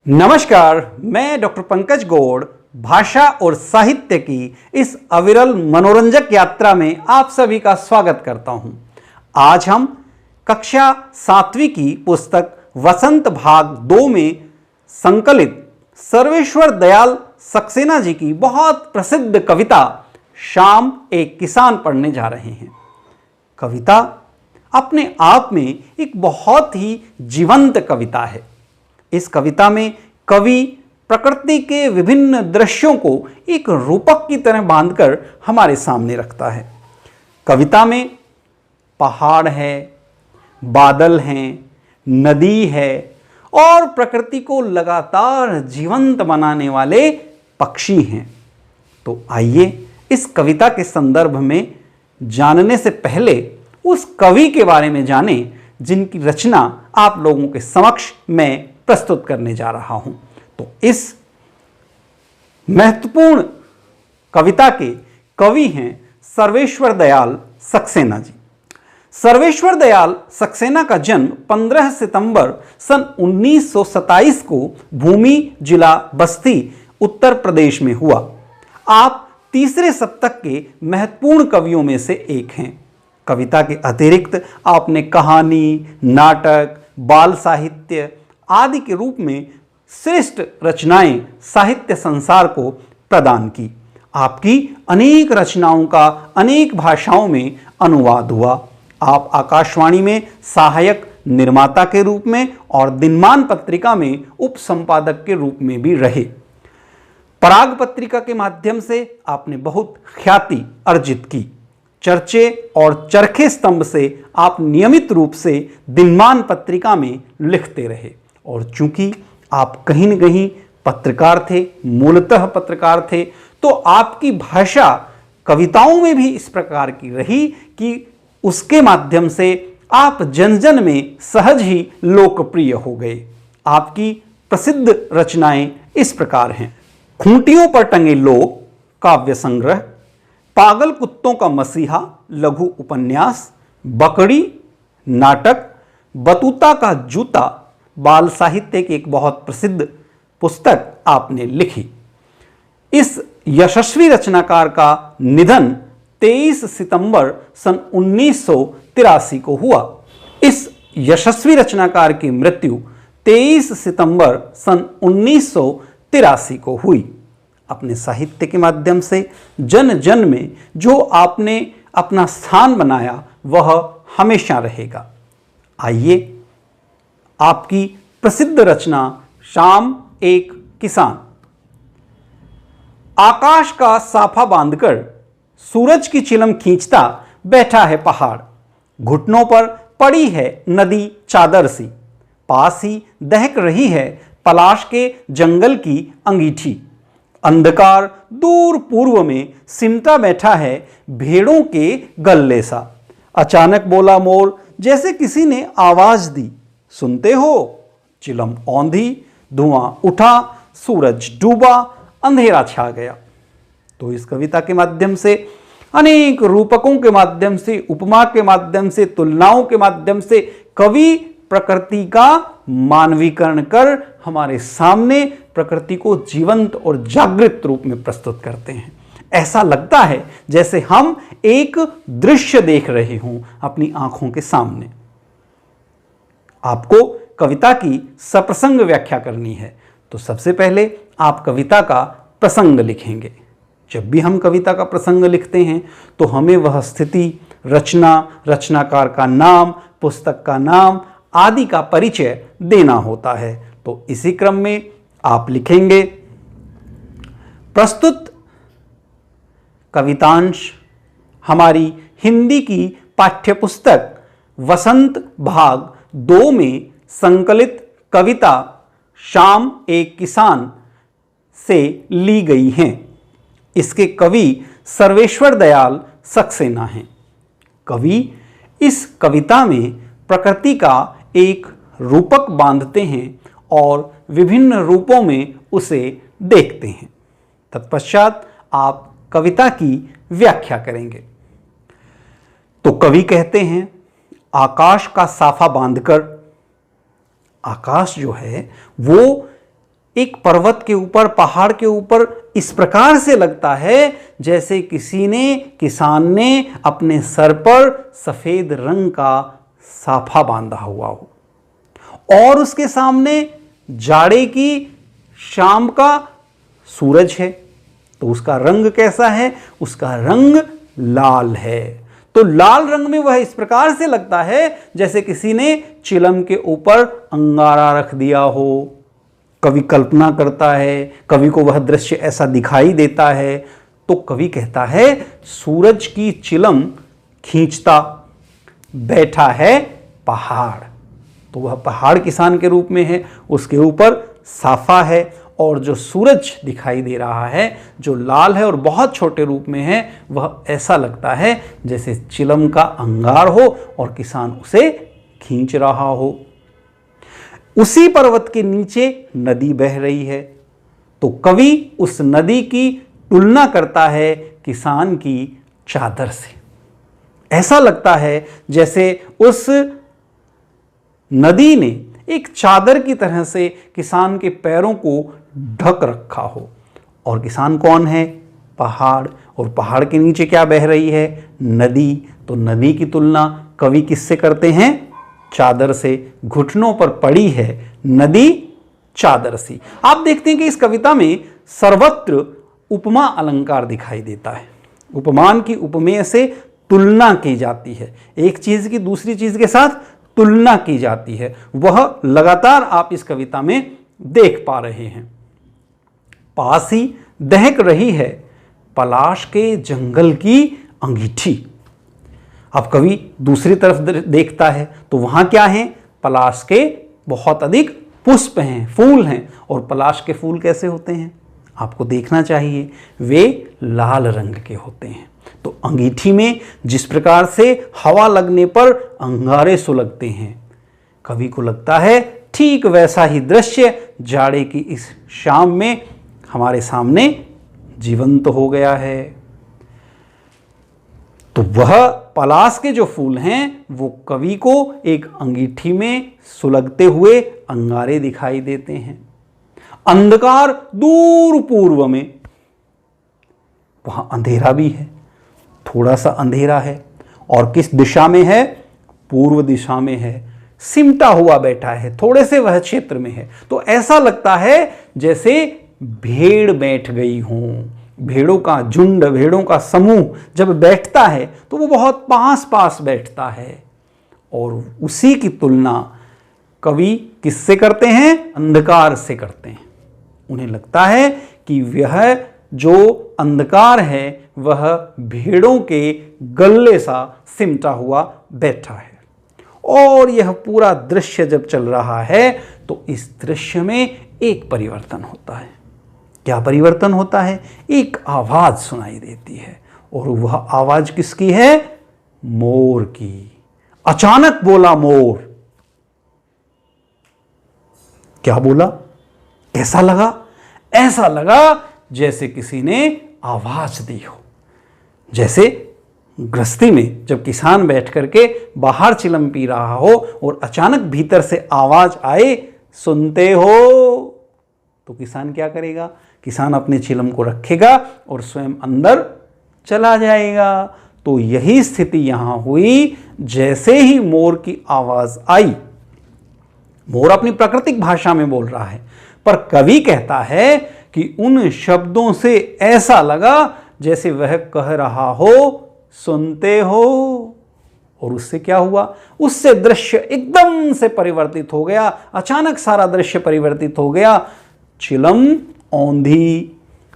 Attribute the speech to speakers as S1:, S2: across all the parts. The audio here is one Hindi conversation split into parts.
S1: नमस्कार, मैं डॉक्टर पंकज गौड़ भाषा और साहित्य की इस अविरल मनोरंजक यात्रा में आप सभी का स्वागत करता हूं। आज हम कक्षा 7वीं की पुस्तक वसंत भाग 2 में संकलित सर्वेश्वर दयाल सक्सेना जी की बहुत प्रसिद्ध कविता शाम एक किसान पढ़ने जा रहे हैं। कविता अपने आप में एक बहुत ही जीवंत कविता है। इस कविता में कवि प्रकृति के विभिन्न दृश्यों को एक रूपक की तरह बांधकर हमारे सामने रखता है। कविता में पहाड़ है, बादल हैं, नदी है और प्रकृति को लगातार जीवंत बनाने वाले पक्षी हैं। तो आइए इस कविता के संदर्भ में जानने से पहले उस कवि के बारे में जानें जिनकी रचना आप लोगों के समक्ष मैं प्रस्तुत करने जा रहा हूं। तो इस महत्वपूर्ण कविता के कवि हैं सर्वेश्वर दयाल सक्सेना जी। सर्वेश्वर दयाल सक्सेना का जन्म 15 सितंबर सन 1927 को भूमि जिला बस्ती उत्तर प्रदेश में हुआ। आप तीसरे शतक के महत्वपूर्ण कवियों में से एक हैं। कविता के अतिरिक्त आपने कहानी, नाटक, बाल साहित्य आदि के रूप में श्रेष्ठ रचनाएं साहित्य संसार को प्रदान की। आपकी अनेक रचनाओं का अनेक भाषाओं में अनुवाद हुआ। आप आकाशवाणी में सहायक निर्माता के रूप में और दिनमान पत्रिका में उप संपादक के रूप में भी रहे। पराग पत्रिका के माध्यम से आपने बहुत ख्याति अर्जित की। चर्चे और चरखे स्तंभ से आप नियमित रूप से दिनमान पत्रिका में लिखते रहे और चूंकि आप कहीं न कहीं पत्रकार थे, मूलतः पत्रकार थे, तो आपकी भाषा कविताओं में भी इस प्रकार की रही कि उसके माध्यम से आप जन जन में सहज ही लोकप्रिय हो गए। आपकी प्रसिद्ध रचनाएं इस प्रकार हैं: खूंटियों पर टंगे लोग काव्य संग्रह, पागल कुत्तों का मसीहा लघु उपन्यास, बकरी नाटक, बतूता का जूता बाल साहित्य की एक बहुत प्रसिद्ध पुस्तक आपने लिखी। इस यशस्वी रचनाकार का निधन 23 सितंबर सन 1983 को हुआ। इस यशस्वी रचनाकार की मृत्यु 23 सितंबर सन 1983 को हुई। अपने साहित्य के माध्यम से जन जन में जो आपने अपना स्थान बनाया वह हमेशा रहेगा। आइए आपकी प्रसिद्ध रचना शाम एक किसान। आकाश का साफा बांधकर सूरज की चिलम खींचता बैठा है पहाड़। घुटनों पर पड़ी है नदी चादर सी, पास ही दहक रही है पलाश के जंगल की अंगीठी। अंधकार दूर पूर्व में सिमटा बैठा है भेड़ों के गल्ले सा। अचानक बोला मोर जैसे किसी ने आवाज दी, सुनते हो? चिलम औंधी, धुआं उठा, सूरज डूबा, अंधेरा छा गया। तो इस कविता के माध्यम से अनेक रूपकों के माध्यम से, उपमा के माध्यम से, तुलनाओं के माध्यम से कवि प्रकृति का मानवीकरण कर हमारे सामने प्रकृति को जीवंत और जागृत रूप में प्रस्तुत करते हैं। ऐसा लगता है जैसे हम एक दृश्य देख रहे हों अपनी आंखों के सामने। आपको कविता की सप्रसंग व्याख्या करनी है, तो सबसे पहले आप कविता का प्रसंग लिखेंगे। जब भी हम कविता का प्रसंग लिखते हैं तो हमें वह स्थिति, रचना, रचनाकार का नाम, पुस्तक का नाम आदि का परिचय देना होता है। तो इसी क्रम में आप लिखेंगे: प्रस्तुत कवितांश हमारी हिंदी की पाठ्यपुस्तक वसंत भाग 2 में संकलित कविता शाम एक किसान से ली गई हैं। इसके कवि सर्वेश्वर दयाल सक्सेना हैं। कवि इस कविता में प्रकृति का एक रूपक बांधते हैं और विभिन्न रूपों में उसे देखते हैं। तत्पश्चात आप कविता की व्याख्या करेंगे। तो कवि कहते हैं, आकाश का साफा बांधकर। आकाश जो है वो एक पर्वत के ऊपर, पहाड़ के ऊपर इस प्रकार से लगता है जैसे किसान ने अपने सर पर सफेद रंग का साफा बांधा हुआ हो और उसके सामने जाड़े की शाम का सूरज है। तो उसका रंग कैसा है? उसका रंग लाल है। तो लाल रंग में वह इस प्रकार से लगता है जैसे किसी ने चिलम के ऊपर अंगारा रख दिया हो। कवि कल्पना करता है, कवि को वह दृश्य ऐसा दिखाई देता है। तो कवि कहता है सूरज की चिलम खींचता बैठा है पहाड़। तो वह पहाड़ किसान के रूप में है, उसके ऊपर साफा है और जो सूरज दिखाई दे रहा है जो लाल है और बहुत छोटे रूप में है, वह ऐसा लगता है जैसे चिलम का अंगार हो और किसान उसे खींच रहा हो। उसी पर्वत के नीचे नदी बह रही है। तो कवि उस नदी की तुलना करता है किसान की चादर से। ऐसा लगता है जैसे उस नदी ने एक चादर की तरह से किसान के पैरों को ढक रखा हो। और किसान कौन है? पहाड़। और पहाड़ के नीचे क्या बह रही है? नदी। तो नदी की तुलना कवि किससे करते हैं? चादर से। घुटनों पर पड़ी है नदी चादर सी। आप देखते हैं कि इस कविता में सर्वत्र उपमा अलंकार दिखाई देता है। उपमान की उपमेय से तुलना की जाती है, एक चीज की दूसरी चीज के साथ तुलना की जाती है। वह लगातार आप इस कविता में देख पा रहे हैं। पास ही दहक रही है पलाश के जंगल की अंगीठी। अब कवि दूसरी तरफ देखता है तो वहां क्या है? पलाश के बहुत अधिक पुष्प हैं, फूल हैं। और पलाश के फूल कैसे होते हैं? आपको देखना चाहिए, वे लाल रंग के होते हैं। तो अंगीठी में जिस प्रकार से हवा लगने पर अंगारे सुलगते हैं, कवि को लगता है ठीक वैसा ही दृश्य जाड़े की इस शाम में हमारे सामने जीवंत हो गया है। तो वह पलाश के जो फूल हैं वो कवि को एक अंगीठी में सुलगते हुए अंगारे दिखाई देते हैं। अंधकार दूर पूर्व में, वहां अंधेरा भी है, थोड़ा सा अंधेरा है। और किस दिशा में है? पूर्व दिशा में है। सिमटा हुआ बैठा है, थोड़े से वह क्षेत्र में है। तो ऐसा लगता है जैसे भेड़ बैठ गई हों। भेड़ों का झुंड, भेड़ों का समूह जब बैठता है तो वो बहुत पास पास बैठता है। और उसी की तुलना कवि किससे करते हैं? अंधकार से करते हैं। उन्हें लगता है कि वह जो अंधकार है वह भेड़ों के गले सा सिमटा हुआ बैठा है। और यह पूरा दृश्य जब चल रहा है तो इस दृश्य में एक परिवर्तन होता है। क्या परिवर्तन होता है? एक आवाज सुनाई देती है। और वह आवाज किसकी है? मोर की। अचानक बोला मोर। क्या बोला? कैसा लगा? ऐसा लगा जैसे किसी ने आवाज दी हो। जैसे गृहस्थी में जब किसान बैठ करके बाहर चिलम पी रहा हो और अचानक भीतर से आवाज आए, सुनते हो, तो किसान क्या करेगा? किसान अपने चिलम को रखेगा और स्वयं अंदर चला जाएगा। तो यही स्थिति यहां हुई। जैसे ही मोर की आवाज आई, मोर अपनी प्राकृतिक भाषा में बोल रहा है, पर कवि कहता है कि उन शब्दों से ऐसा लगा जैसे वह कह रहा हो, सुनते हो। और उससे क्या हुआ? उससे दृश्य एकदम से परिवर्तित हो गया। अचानक सारा दृश्य परिवर्तित हो गया। चिलम औंधी।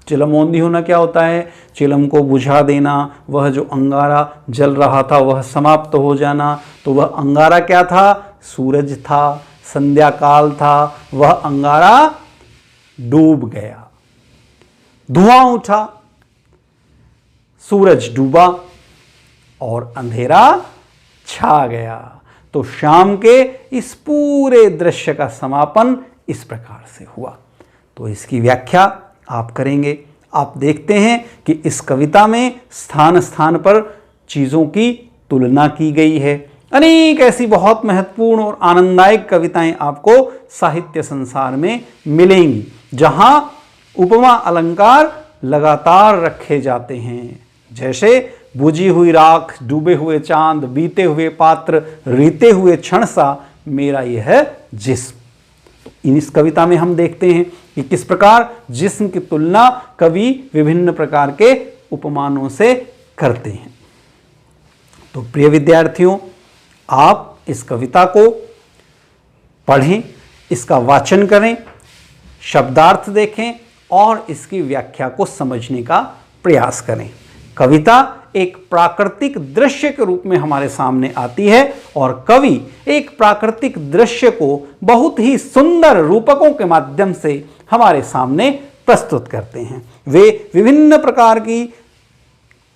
S1: चिलम औंधी होना क्या होता है? चिलम को बुझा देना, वह जो अंगारा जल रहा था वह समाप्त हो जाना। तो वह अंगारा क्या था? सूरज था, संध्या काल था। वह अंगारा डूब गया, धुआं उठा, सूरज डूबा और अंधेरा छा गया। तो शाम के इस पूरे दृश्य का समापन इस प्रकार से हुआ। तो इसकी व्याख्या आप करेंगे। आप देखते हैं कि इस कविता में स्थान स्थान पर चीज़ों की तुलना की गई है। अनेक ऐसी बहुत महत्वपूर्ण और आनंददायक कविताएं आपको साहित्य संसार में मिलेंगी। जहां उपमा अलंकार लगातार रखे जाते हैं, जैसे बुझी हुई राख, डूबे हुए चांद, बीते हुए पात्र, रीते हुए क्षण सा मेरा यह जिस्म। तो इस कविता में हम देखते हैं कि किस प्रकार जिस्म की तुलना कवि विभिन्न प्रकार के उपमानों से करते हैं। तो प्रिय विद्यार्थियों, आप इस कविता को पढ़ें, इसका वाचन करें, शब्दार्थ देखें और इसकी व्याख्या को समझने का प्रयास करें। कविता एक प्राकृतिक दृश्य के रूप में हमारे सामने आती है और कवि एक प्राकृतिक दृश्य को बहुत ही सुंदर रूपकों के माध्यम से हमारे सामने प्रस्तुत करते हैं। वे विभिन्न प्रकार की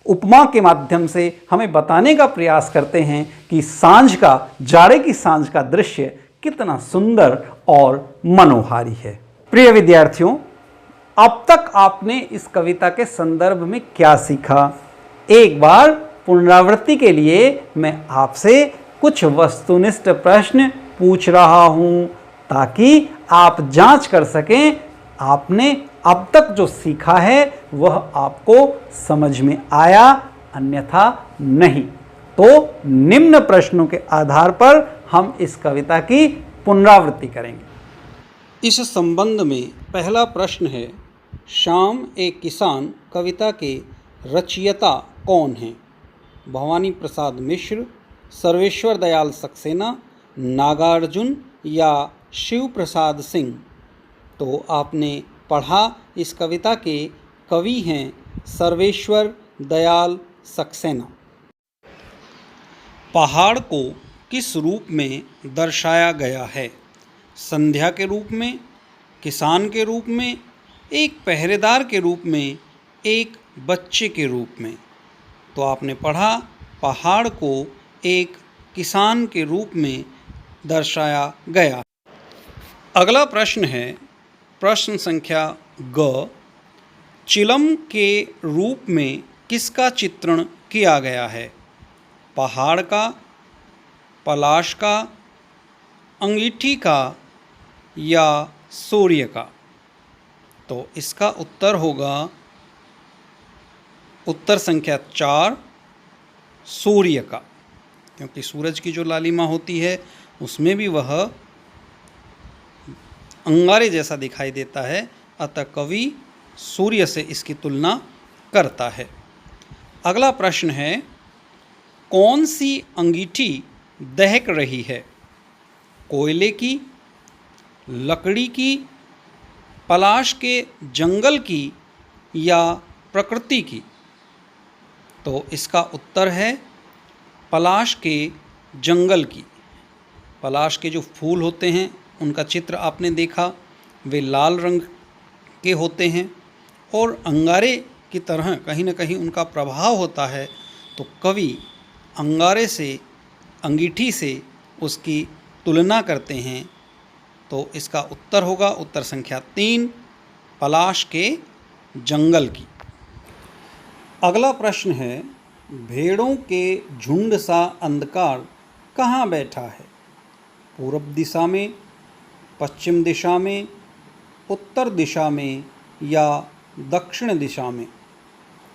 S1: उपमा के माध्यम से हमें बताने का प्रयास करते हैं कि सांझ का, जाड़े की सांझ का दृश्य कितना सुंदर और मनोहारी है। प्रिय विद्यार्थियों, अब तक आपने इस कविता के संदर्भ में क्या सीखा? एक बार पुनरावृत्ति के लिए मैं आपसे कुछ वस्तुनिष्ठ प्रश्न पूछ रहा हूं ताकि आप जांच कर सकें आपने अब तक जो सीखा है वह आपको समझ में आया, अन्यथा नहीं। तो निम्न प्रश्नों के आधार पर हम इस कविता की पुनरावृत्ति करेंगे। इस संबंध में पहला प्रश्न है, श्याम एक किसान कविता के रचयिता कौन हैं? भवानी प्रसाद मिश्र, सर्वेश्वर दयाल सक्सेना, नागार्जुन या शिव प्रसाद सिंह? तो आपने पढ़ा इस कविता के कवि हैं सर्वेश्वर दयाल सक्सेना। पहाड़ को किस रूप में दर्शाया गया है? संध्या के रूप में, किसान के रूप में, एक पहरेदार के रूप में, एक बच्चे के रूप में? तो आपने पढ़ा पहाड़ को एक किसान के रूप में दर्शाया गया। अगला प्रश्न है प्रश्न संख्या ग, चिलम के रूप में किसका चित्रण किया गया है? पहाड़ का, पलाश का, अंगीठी का या सूर्य का? तो इसका उत्तर होगा उत्तर संख्या 4, सूर्य का, क्योंकि सूरज की जो लालिमा होती है उसमें भी वह अंगारे जैसा दिखाई देता है, अतः कवि सूर्य से इसकी तुलना करता है। अगला प्रश्न है, कौन सी अंगीठी दहक रही है? कोयले की, लकड़ी की, पलाश के जंगल की या प्रकृति की? तो इसका उत्तर है पलाश के जंगल की। पलाश के जो फूल होते हैं उनका चित्र आपने देखा, वे लाल रंग के होते हैं और अंगारे की तरह कहीं न कहीं उनका प्रभाव होता है। तो कवि अंगारे से, अंगीठी से उसकी तुलना करते हैं। तो इसका उत्तर होगा उत्तर संख्या 3, पलाश के जंगल की। अगला प्रश्न है, भेड़ों के झुंड सा अंधकार कहाँ बैठा है? पूर्व दिशा में, पश्चिम दिशा में, उत्तर दिशा में या दक्षिण दिशा में?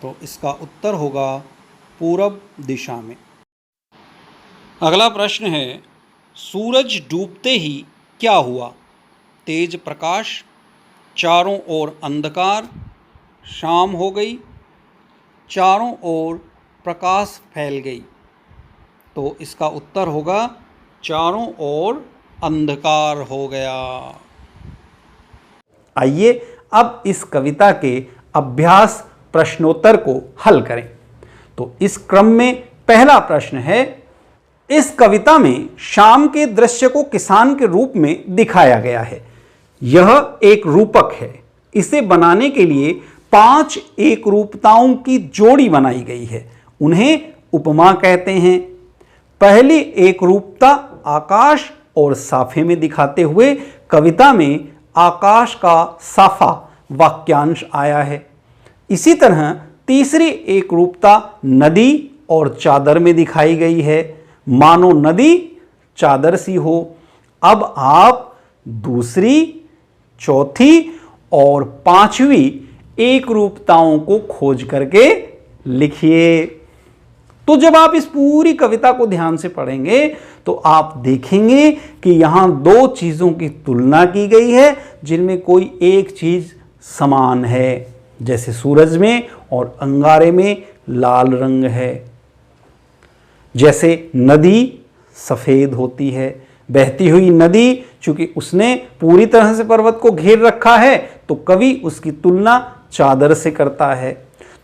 S1: तो इसका उत्तर होगा पूर्व दिशा में। अगला प्रश्न है, सूरज डूबते ही क्या हुआ? तेज प्रकाश, चारों ओर अंधकार, शाम हो गई, चारों ओर प्रकाश फैल गई? तो इसका उत्तर होगा चारों ओर अंधकार हो गया। आइए अब इस कविता के अभ्यास प्रश्नोत्तर को हल करें। तो इस क्रम में पहला प्रश्न है, इस कविता में शाम के दृश्य को किसान के रूप में दिखाया गया है। यह एक रूपक है। इसे बनाने के लिए 5 एकरूपताओं की जोड़ी बनाई गई है। उन्हें उपमा कहते हैं। पहली एकरूपता आकाश और साफे में दिखाते हुए कविता में आकाश का साफा वाक्यांश आया है। इसी तरह तीसरी एकरूपता नदी और चादर में दिखाई गई है, मानो नदी चादर सी हो। अब आप दूसरी, चौथी और पांचवी एक रूपताओं को खोज करके लिखिए। तो जब आप इस पूरी कविता को ध्यान से पढ़ेंगे तो आप देखेंगे कि यहां दो चीजों की तुलना की गई है जिनमें कोई एक चीज समान है, जैसे सूरज में और अंगारे में लाल रंग है, जैसे नदी सफेद होती है। बहती हुई नदी, चूंकि उसने पूरी तरह से पर्वत को घेर रखा है तो कवि उसकी तुलना चादर से करता है।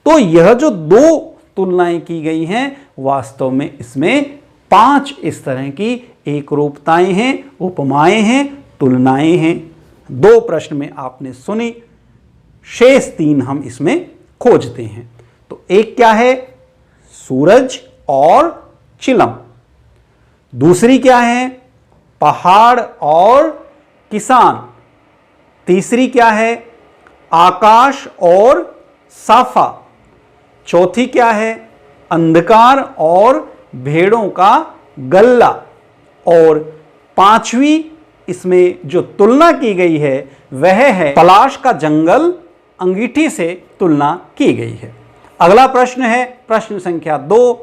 S1: तो यह जो दो तुलनाएं की गई हैं वास्तव में इसमें 5 इस तरह की एक रूपताएं हैं, उपमाएं हैं, तुलनाएं हैं। 2 प्रश्न में आपने सुनी, शेष 3 हम इसमें खोजते हैं। तो एक क्या है? सूरज और चिलम। दूसरी क्या है? पहाड़ और किसान। तीसरी क्या है? आकाश और साफा। चौथी क्या है? अंधकार और भेड़ों का गल्ला। और पांचवी इसमें जो तुलना की गई है वह है पलाश का जंगल, अंगीठी से तुलना की गई है। अगला प्रश्न है प्रश्न संख्या 2।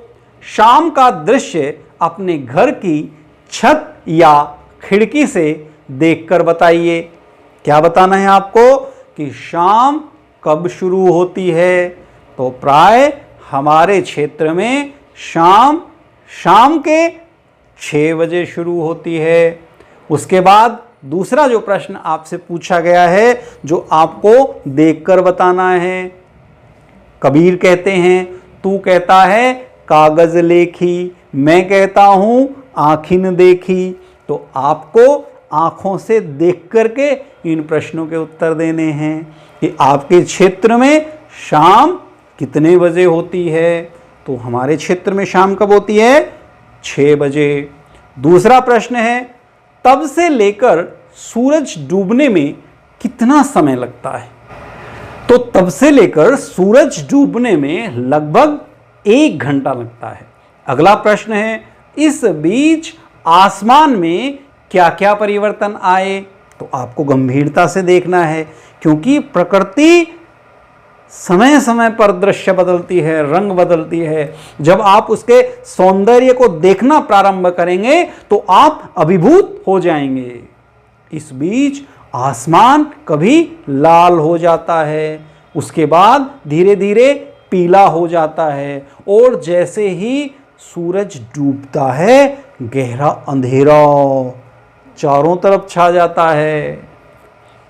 S1: शाम का दृश्य अपने घर की छत या खिड़की से देखकर बताइए। क्या बताना है आपको कि शाम कब शुरू होती है? तो प्राय हमारे क्षेत्र में शाम के 6 बजे शुरू होती है। उसके बाद दूसरा जो प्रश्न आपसे पूछा गया है जो आपको देखकर बताना है। कबीर कहते हैं, तू कहता है कागज लेखी, मैं कहता हूं आँखिन देखी। तो आपको आंखों से देख करके इन प्रश्नों के उत्तर देने हैं कि आपके क्षेत्र में शाम कितने बजे होती है। तो हमारे क्षेत्र में शाम कब होती है? 6 बजे। दूसरा प्रश्न है, तब से लेकर सूरज डूबने में कितना समय लगता है? तो तब से लेकर सूरज डूबने में लगभग 1 घंटा लगता है। अगला प्रश्न है, इस बीच आसमान में क्या क्या परिवर्तन आए? तो आपको गंभीरता से देखना है क्योंकि प्रकृति समय समय पर दृश्य बदलती है, रंग बदलती है। जब आप उसके सौंदर्य को देखना प्रारंभ करेंगे तो आप अभिभूत हो जाएंगे। इस बीच आसमान कभी लाल हो जाता है, उसके बाद धीरे धीरे पीला हो जाता है और जैसे ही सूरज डूबता है गहरा अंधेरा चारों तरफ छा जाता है।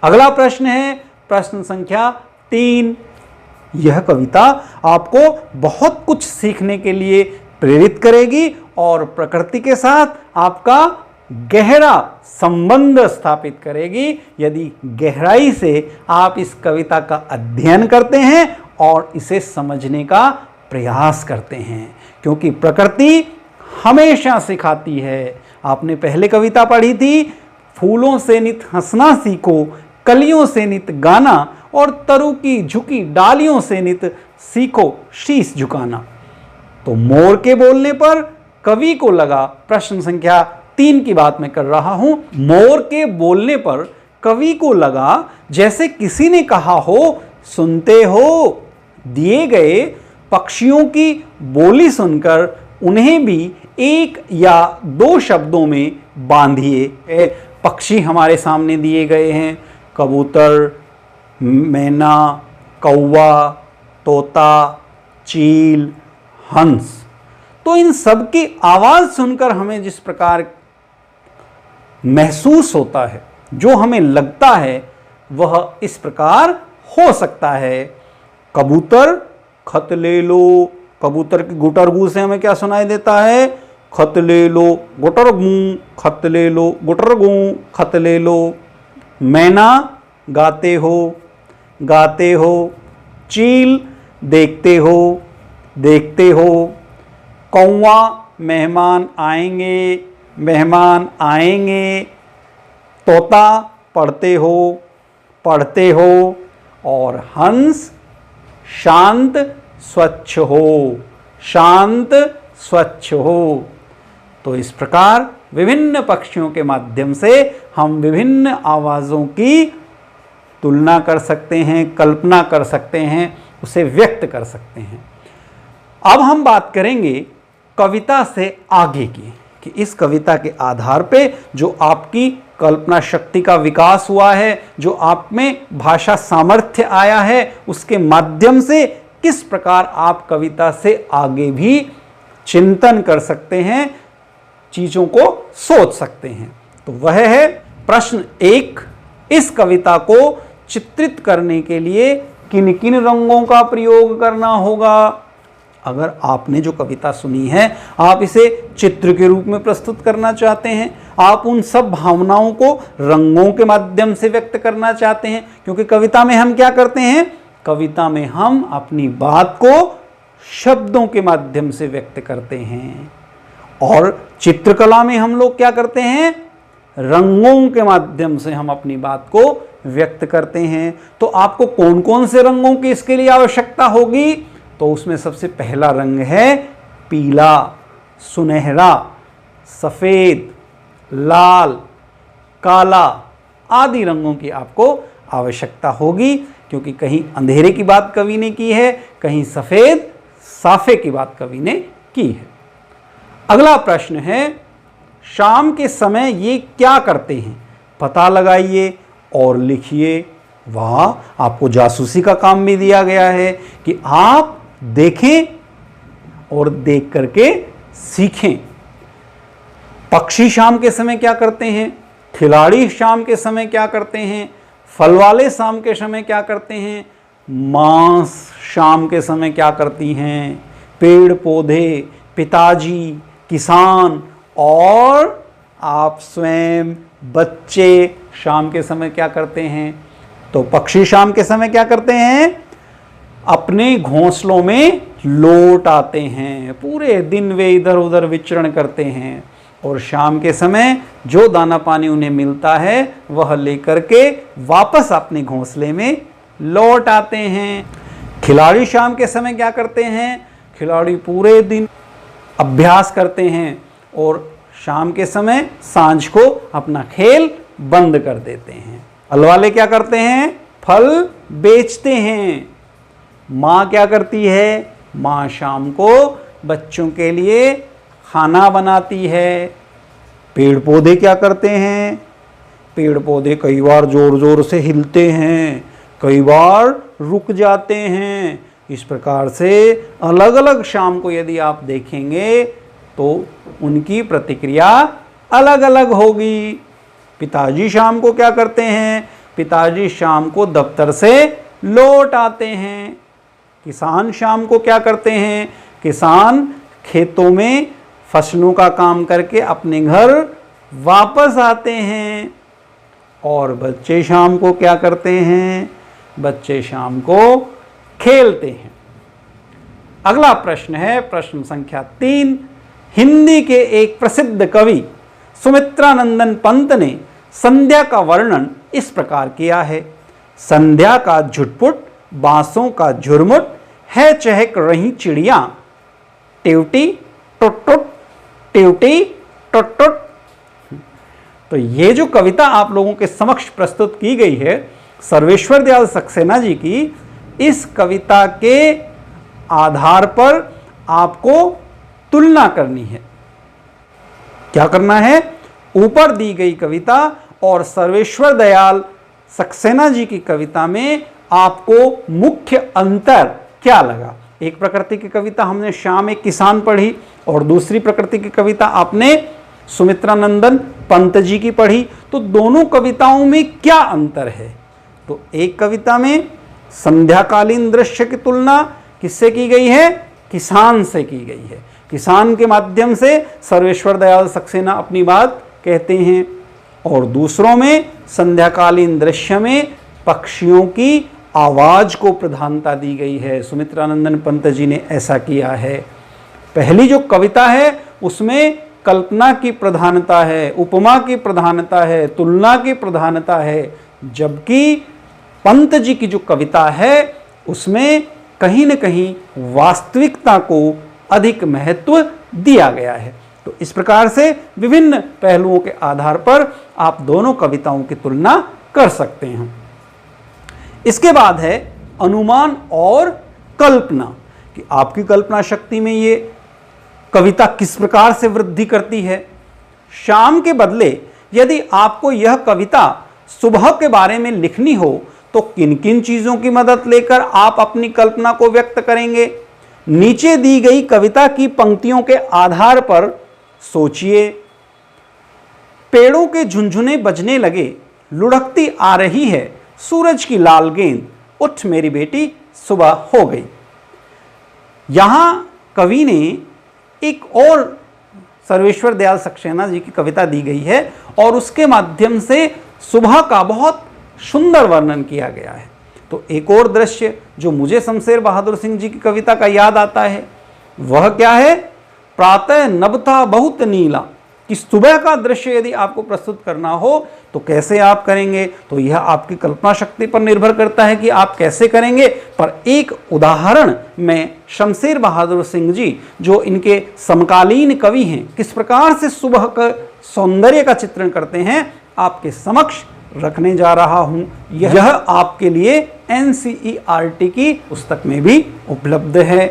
S1: अगला प्रश्न है प्रश्न संख्या 3। यह कविता आपको बहुत कुछ सीखने के लिए प्रेरित करेगी और प्रकृति के साथ आपका गहरा संबंध स्थापित करेगी यदि गहराई से आप इस कविता का अध्ययन करते हैं और इसे समझने का प्रयास करते हैं, क्योंकि प्रकृति हमेशा सिखाती है। आपने पहले कविता पढ़ी थी, फूलों से नित हंसना सीखो, कलियों से नित गाना और तरु की झुकी डालियों से नित सीखो शीश झुकाना। तो मोर के बोलने पर कवि को लगा, प्रश्न संख्या 3 की बात मैं कर रहा हूं, मोर के बोलने पर कवि को लगा जैसे किसी ने कहा हो, सुनते हो, दिए गए पक्षियों की बोली सुनकर उन्हें भी 1 या 2 शब्दों में बांधिए। पक्षी हमारे सामने दिए गए हैं, कबूतर, मैना, कौवा, तोता, चील, हंस। तो इन सब की आवाज़ सुनकर हमें जिस प्रकार महसूस होता है, जो हमें लगता है, वह इस प्रकार हो सकता है। कबूतर, खत ले लो, कबूतर की गुटरगू से हमें क्या सुनाई देता है? खत ले लो, गुटरगू, खत ले लो, गुटरगू, खत ले लो। मैना, गाते हो, गाते हो। चील, देखते हो, देखते हो। कौवा, मेहमान आएंगे, मेहमान आएंगे। तोता, पढ़ते हो, पढ़ते हो। और हंस, शांत स्वच्छ हो, शांत स्वच्छ हो। तो इस प्रकार विभिन्न पक्षियों के माध्यम से हम विभिन्न आवाज़ों की तुलना कर सकते हैं, कल्पना कर सकते हैं, उसे व्यक्त कर सकते हैं। अब हम बात करेंगे कविता से आगे की, कि इस कविता के आधार पे जो आपकी कल्पना शक्ति का विकास हुआ है, जो आप में भाषा सामर्थ्य आया है, उसके माध्यम से किस प्रकार आप कविता से आगे भी चिंतन कर सकते हैं, चीजों को सोच सकते हैं। तो वह है प्रश्न 1। इस कविता को चित्रित करने के लिए किन किन रंगों का प्रयोग करना होगा। अगर आपने जो कविता सुनी है आप इसे चित्र के रूप में प्रस्तुत करना चाहते हैं, आप उन सब भावनाओं को रंगों के माध्यम से व्यक्त करना चाहते हैं, क्योंकि कविता में हम क्या करते हैं, कविता में हम अपनी बात को शब्दों के माध्यम से व्यक्त करते हैं, और चित्रकला में हम लोग क्या करते हैं, रंगों के माध्यम से हम अपनी बात को व्यक्त करते हैं। तो आपको कौन कौन से रंगों की इसके लिए आवश्यकता होगी, तो उसमें सबसे पहला रंग है पीला, सुनहरा, सफेद, लाल, काला आदि रंगों की आपको आवश्यकता होगी, क्योंकि कहीं अंधेरे की बात कवि ने की है, कहीं सफेद साफे की बात कवि ने की है। अगला प्रश्न है, शाम के समय ये क्या करते हैं, पता लगाइए और लिखिए। वहाँ आपको जासूसी का काम भी दिया गया है कि आप देखें और देख करके सीखें। पक्षी शाम के समय क्या करते हैं, खिलाड़ी शाम के समय क्या करते हैं, फल वाले शाम के समय क्या करते हैं, मांस शाम के समय क्या करती हैं, पेड़ पौधे, पिताजी, किसान और आप स्वयं, बच्चे शाम के समय क्या करते हैं। तो पक्षी शाम के समय क्या करते हैं, अपने घोंसलों में लौट आते हैं, पूरे दिन वे इधर उधर विचरण करते हैं, और शाम के समय जो दाना पानी उन्हें मिलता है वह लेकर के वापस अपने घोंसले में लौट आते हैं। खिलाड़ी शाम के समय क्या करते हैं, खिलाड़ी पूरे दिन अभ्यास करते हैं और शाम के समय सांझ को अपना खेल बंद कर देते हैं। फल वाले क्या करते हैं, फल बेचते हैं। माँ क्या करती है, माँ शाम को बच्चों के लिए खाना बनाती है। पेड़ पौधे क्या करते हैं, पेड़ पौधे कई बार जोर जोर से हिलते हैं, कई बार रुक जाते हैं। इस प्रकार से अलग अलग शाम को यदि आप देखेंगे तो उनकी प्रतिक्रिया अलग अलग होगी। पिताजी शाम को क्या करते हैं, पिताजी शाम को दफ्तर से लौट आते हैं। किसान शाम को क्या करते हैं, किसान खेतों में फसलों का काम करके अपने घर वापस आते हैं। और बच्चे शाम को क्या करते हैं, बच्चे शाम को खेलते हैं। अगला प्रश्न है प्रश्न संख्या 3। हिंदी के एक प्रसिद्ध कवि सुमित्रानंदन पंत ने संध्या का वर्णन इस प्रकार किया है। संध्या का झुटपुट, बांसों का झुरमुट, है चहक रही चिड़िया, टिवटी टुट टुट, टिवटी टुट टुट। तो ये जो कविता आप लोगों के समक्ष प्रस्तुत की गई है सर्वेश्वर दयाल सक्सेना जी की, इस कविता के आधार पर आपको तुलना करनी है। क्या करना है, ऊपर दी गई कविता और सर्वेश्वर दयाल सक्सेना जी की कविता में आपको मुख्य अंतर क्या लगा। एक प्रकृति की कविता हमने शाम एक किसान पढ़ी और दूसरी प्रकृति की कविता आपने सुमित्रानंदन पंत जी की पढ़ी, तो दोनों कविताओं में क्या अंतर है। तो एक कविता में संध्याकालीन दृश्य की तुलना किससे की गई है, किसान से की गई है। किसान के माध्यम से सर्वेश्वर दयाल सक्सेना अपनी बात कहते हैं। और दूसरों में संध्याकालीन दृश्य में पक्षियों की आवाज को प्रधानता दी गई है। सुमित्रानंदन पंत जी ने ऐसा किया है। पहली जो कविता है उसमें कल्पना की प्रधानता है, उपमा की प्रधानता है, तुलना की प्रधानता है, जबकि पंत जी की जो कविता है उसमें कहीं न कहीं वास्तविकता को अधिक महत्व दिया गया है। तो इस प्रकार से विभिन्न पहलुओं के आधार पर आप दोनों कविताओं की तुलना कर सकते हैं। इसके बाद है अनुमान और कल्पना, कि आपकी कल्पना शक्ति में ये कविता किस प्रकार से वृद्धि करती है। शाम के बदले यदि आपको यह कविता सुबह के बारे में लिखनी हो तो किन किन चीजों की मदद लेकर आप अपनी कल्पना को व्यक्त करेंगे। नीचे दी गई कविता की पंक्तियों के आधार पर सोचिए। पेड़ों के झुनझुने बजने लगे, लुढ़कती आ रही है सूरज की लाल गेंद, उठ मेरी बेटी सुबह हो गई। यहां कवि ने एक और सर्वेश्वर दयाल सक्सेना जी की कविता दी गई है और उसके माध्यम से सुबह का बहुत सुंदर वर्णन किया गया है। तो एक और दृश्य जो मुझे शमशेर बहादुर सिंह जी की कविता का याद आता है वह क्या है, प्रातः नभ था बहुत नीला, कि सुबह का दृश्य यदि आपको प्रस्तुत करना हो तो कैसे आप करेंगे, तो यह आपकी कल्पना शक्ति पर निर्भर करता है कि आप कैसे करेंगे। पर एक उदाहरण में शमशेर बहादुर सिंह जी जो इनके समकालीन कवि हैं, किस प्रकार से सुबह का सौंदर्य का चित्रण करते हैं, आपके समक्ष रखने जा रहा हूं। यह आपके लिए NCERT की पुस्तक में भी उपलब्ध है।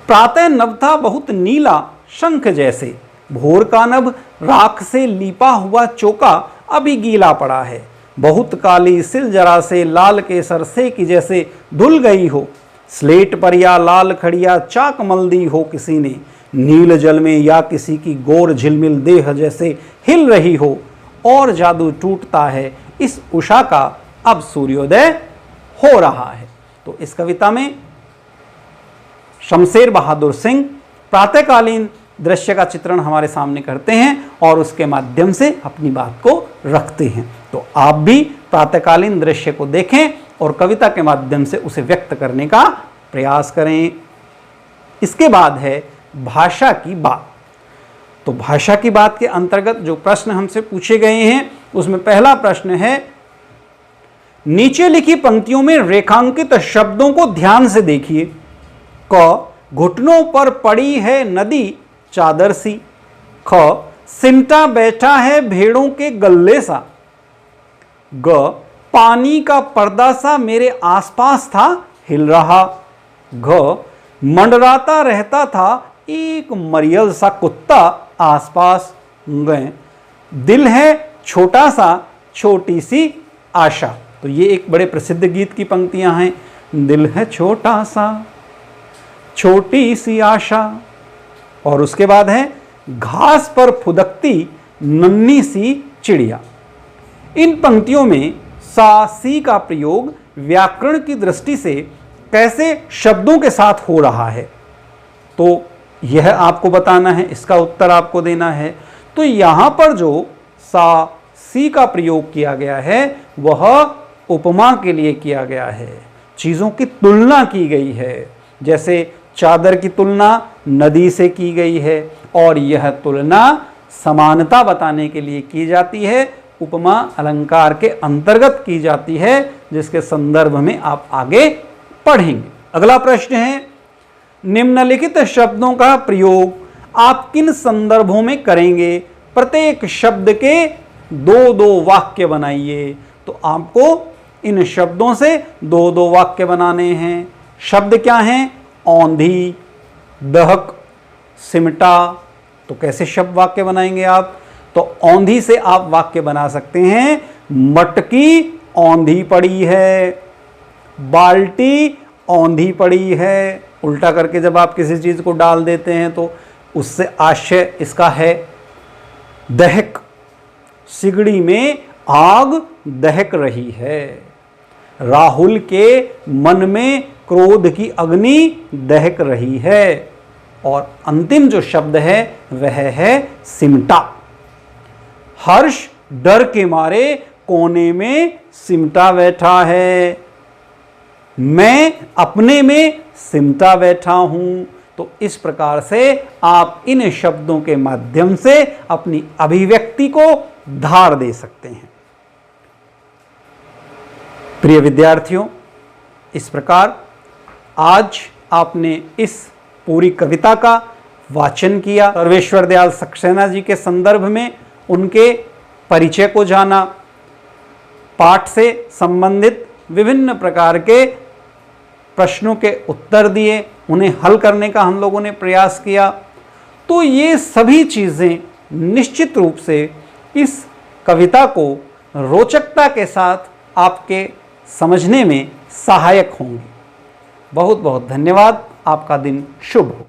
S1: प्रातः नभ था बहुत नीला शंख जैसे, भोर का नभ राख से लीपा हुआ चौका अभी गीला पड़ा है, बहुत काली सिल जरा से लाल केसर से की जैसे धुल गई हो, स्लेट पर या लाल खड़िया चाक मल दी हो किसी ने, नील जल में या किसी की गोर झिलमिल देह जैसे हिल रही हो, और जादू टूटता है इस उषा का अब सूर्योदय हो रहा है। तो इस कविता में शमशेर बहादुर सिंह प्रातःकालीन दृश्य का चित्रण हमारे सामने करते हैं और उसके माध्यम से अपनी बात को रखते हैं। तो आप भी प्रातःकालीन दृश्य को देखें और कविता के माध्यम से उसे व्यक्त करने का प्रयास करें। इसके बाद है भाषा की बात। तो भाषा की बात के अंतर्गत जो प्रश्न हमसे पूछे गए हैं उसमें पहला प्रश्न है, नीचे लिखी पंक्तियों में रेखांकित शब्दों को ध्यान से देखिए। क, घुटनों पर पड़ी है नदी चादर सी। ख, सिमटा बैठा है भेड़ों के गल्ले सा। ग, पानी का पर्दा सा मेरे आसपास था हिल रहा। घ, मंडराता रहता था एक मरियल सा कुत्ता आसपास। ग, दिल है छोटा सा छोटी सी आशा। तो ये एक बड़े प्रसिद्ध गीत की पंक्तियां हैं, दिल है छोटा सा छोटी सी आशा। और उसके बाद है, घास पर फुदकती नन्ही सी चिड़िया। इन पंक्तियों में सा सी का प्रयोग व्याकरण की दृष्टि से कैसे शब्दों के साथ हो रहा है, तो यह आपको बताना है, इसका उत्तर आपको देना है। तो यहां पर जो सा सी का प्रयोग किया गया है वह उपमा के लिए किया गया है, चीजों की तुलना की गई है। जैसे चादर की तुलना नदी से की गई है और यह तुलना समानता बताने के लिए की जाती है, उपमा अलंकार के अंतर्गत की जाती है, जिसके संदर्भ में आप आगे पढ़ेंगे। अगला प्रश्न है, निम्नलिखित शब्दों का प्रयोग आप किन संदर्भों में करेंगे? प्रत्येक शब्द के दो दो वाक्य बनाइए। तो आपको इन शब्दों से दो दो वाक्य बनाने हैं। शब्द क्या हैं? औंधी, दहक, सिमटा। तो कैसे शब्द वाक्य बनाएंगे आप? तो औंधी से आप वाक्य बना सकते हैं, मटकी औंधी पड़ी है, बाल्टी औंधी पड़ी है। उल्टा करके जब आप किसी चीज को डाल देते हैं तो उससे आशय इसका है। दहक, सिगड़ी में आग दहक रही है। राहुल के मन में क्रोध की अग्नि दहक रही है। और अंतिम जो शब्द है वह है सिमटा। हर्ष डर के मारे कोने में सिमटा बैठा है, मैं अपने में सिमटा बैठा हूं। तो इस प्रकार से आप इन शब्दों के माध्यम से अपनी अभिव्यक्ति को धार दे सकते हैं। प्रिय विद्यार्थियों, इस प्रकार आज आपने इस पूरी कविता का वाचन किया, सर्वेश्वर दयाल सक्सेना जी के संदर्भ में उनके परिचय को जाना, पाठ से संबंधित विभिन्न प्रकार के प्रश्नों के उत्तर दिए, उन्हें हल करने का हम लोगों ने प्रयास किया। तो ये सभी चीज़ें निश्चित रूप से इस कविता को रोचकता के साथ आपके समझने में सहायक होंगी। बहुत बहुत धन्यवाद। आपका दिन शुभ हो।